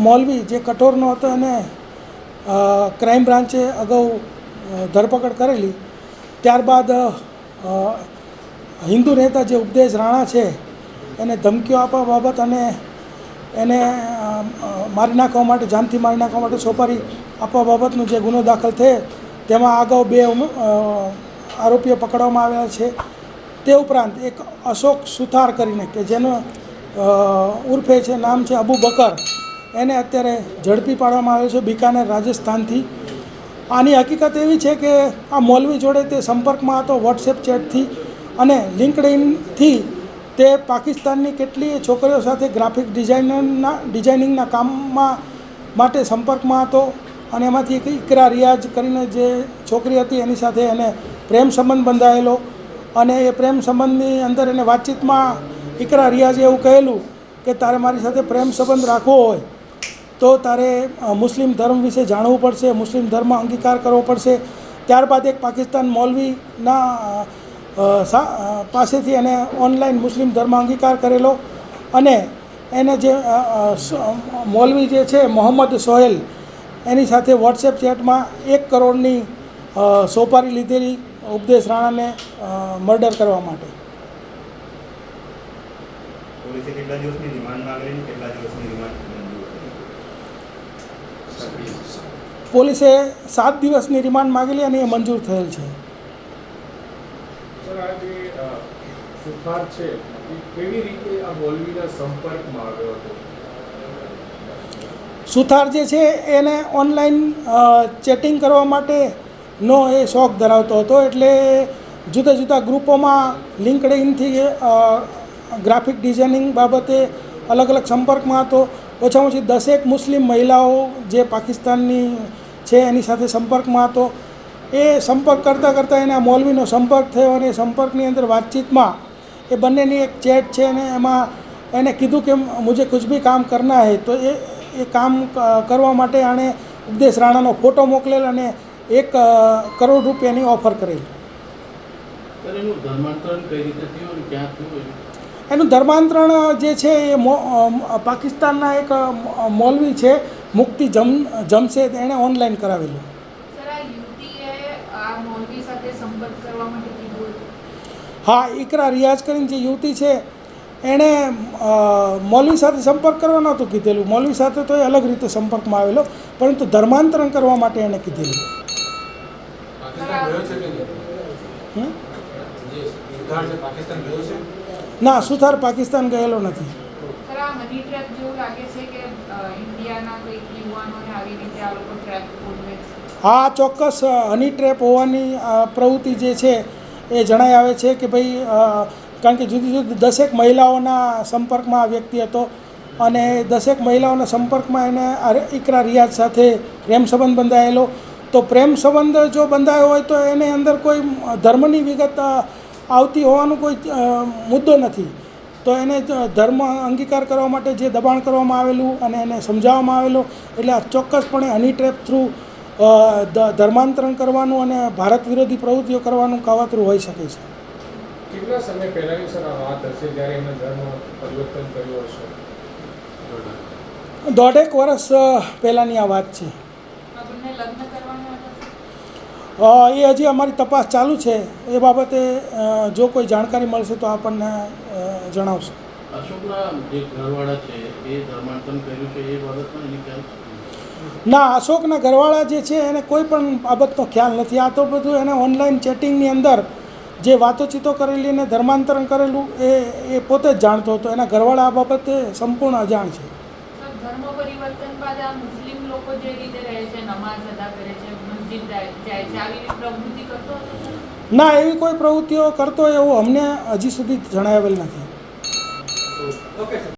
મૌલવી જે કઠોરનો હતો એને ક્રાઇમ બ્રાન્ચે અગાઉ ધરપકડ કરેલી. ત્યારબાદ હિન્દુ નેતા જે ઉપદેશ રાણા છે એને ધમકીઓ આપવા બાબત અને એને મારી નાખવા માટે, જાનથી મારી નાખવા માટે સોપારી આપવા બાબતનો જે ગુનો દાખલ થયો તેમાં અગાઉ 2 આરોપીઓ પકડવામાં આવ્યા છે. તે ઉપરાંત એક અશોક સુથાર કરીને કે જેનો ઉર્ફે છે નામ છે અબુ બકર, એને અત્યારે ઝડપી પાડવામાં આવ્યો છે બિકાનેર, રાજસ્થાનથી. આની હકીકત એવી છે કે આ મૌલવી જોડે તે સંપર્કમાં હતો વોટ્સએપ ચેટથી અને લિંક્ડઇનથી. તે પાકિસ્તાનની કેટલીય છોકરીઓ સાથે ગ્રાફિક ડિઝાઇનિંગના કામમાં માટે સંપર્કમાં હતો અને એમાંથી એક ઇકરા રિયાઝ કરીને જે છોકરી હતી એની સાથે એને પ્રેમ સંબંધ બંધાયેલો અને એ પ્રેમ સંબંધની અંદર એને વાતચીતમાં ઇકરા રિયાઝે એવું કહેલું કે તારે મારી સાથે પ્રેમ સંબંધ રાખવો હોય તો તારે મુસ્લિમ ધર્મ વિશે જાણવું પડશે, મુસ્લિમ ધર્મ અંગીકાર કરવો પડશે. ત્યારબાદ એક પાકિસ્તાન મૌલવીના પાસેથી એને ઓનલાઈન મુસ્લિમ ધર્મ અંગીકાર કરેલો અને એને જે મૌલવી જે છે મોહમ્મદ સોહેલ એની સાથે વોટ્સએપ ચેટમાં 1 કરોડની સોપારી લીધેલી ઉપદેશ રાણાને મર્ડર કરવા માટે. પોલીસે કેટલા દિવસની રિમાન્ડ માંગેલી, કેટલા દિવસની રિમાન્ડ મંજૂર કરી? પોલીસે 7 દિવસની રિમાન્ડ માંગેલી અને એ મંજૂર થયેલ છે. સર, આ જે સુથાર છે એ કેવી રીતે આ મૌલવીના સંપર્કમાં આવ્યો હતો? સુથાર જે છે એને ઓનલાઈન ચેટિંગ કરવા માટેનો એ શોખ ધરાવતો હતો. એટલે જુદા જુદા ગ્રુપોમાં લિંક્ડઇનથી ગ્રાફિક ડિઝાઇનિંગ બાબતે અલગ અલગ સંપર્કમાં હતો. ઓછામાં ઓછી 10 મુસ્લિમ મહિલાઓ જે પાકિસ્તાનની છે એની સાથે સંપર્કમાં હતો. એ સંપર્ક કરતાં એને આ મૌલવીનો સંપર્ક થયો અને એ સંપર્કની અંદર વાતચીતમાં એ બંનેની એક ચેટ છે અને એમાં એને કીધું કે મુझे कुछ भी काम करना है. તો એ કામ કરવા માટે આણે ઉપદેશ રાણાનો ફોટો મોકલેલ અને 1 કરોડ રૂપિયાની ઓફર કરેલી. એનું ધર્માંતરણ કઈ રીતે થયું અને ક્યાં થયું? એનું ધર્માંતરણ જે છે એ પાકિસ્તાનના એક મૌલવી છે મુક્તિ જમશેદ, એણે ઓનલાઈન કરાવેલું. હા, ઇકરા રિયાઝ કરીને જે યુવતી છે એણે મૌલવી સાથે સંપર્ક કરવા નહોતું કીધેલું. મૌલવી સાથે તો એ અલગ રીતે સંપર્કમાં આવેલો, પરંતુ ધર્માંતરણ કરવા માટે એણે કીધેલું. ના, સુથાર પાકિસ્તાન ગયેલો નથી. હા, ચોક્કસ હની ટ્રેપ હોવાની પ્રવૃત્તિ જે છે એ જણાઈ આવે છે કે ભાઈ કારણ કે જુદી જુદી 10 મહિલાઓના સંપર્કમાં આ વ્યક્તિ હતો અને 10 મહિલાઓના સંપર્કમાં એને ઇકરા રિયાઝ સાથે પ્રેમ સંબંધ બંધાયેલો. તો પ્રેમ સંબંધ જો બંધાયો હોય તો એની અંદર કોઈ ધર્મની વિગત આવતી હોવાનો કોઈ મુદ્દો નથી. તો એને ધર્મ અંગીકાર કરવા માટે જે દબાણ કરવામાં આવેલું અને એને સમજાવવામાં આવેલું, એટલે આ ચોક્કસપણે હની ટ્રેપ થ્રુ ધર્માંતરણ કરવાનું અને ભારત વિરોધી પ્રવૃત્તિઓ કરવાનું કાવતરું હોઈ શકે છે. કેટલા સમય પહેલાની સર આ વાત હશે જ્યારે એમણે ધર્મ પરિવર્તન કર્યું હશે? 1.5 વર્ષ પહેલાંની આ વાત છે. એ હજી અમારી તપાસ ચાલુ છે. એ બાબતે જો કોઈ જાણકારી મળશે તો આપણને જણાવશે. અશોકના જે ઘરવાળા છે એ ધર્માંતરણ કર્યું છે એ બાબતમાં એની ખ્યાલ છે? ના, અશોકના ઘરવાળા જે છે એને કોઈ પણ બાબતનો ખ્યાલ નથી. આ તો બધું એને ઓનલાઈન ચેટિંગની અંદર જે વાતોચીતો કરેલી અને ધર્માંતરણ કરેલું એ પોતે જ જાણતો હતો. એના ઘરવાળા આ બાબતે સંપૂર્ણ અજાણ છે. ધર્મ પરિવર્તન બાદ આ મુસ્લિમ લોકો જે રીતે રહે છે, નમાઝ અદા કરે છે, મસ્જિદ જાય છે, આવી પ્રવૃત્તિ કરતો હતો? ના, એવી કોઈ પ્રવૃત્તિઓ કરતો એવું અમને હજી સુધી જણાવેલ નથી. ઓકે.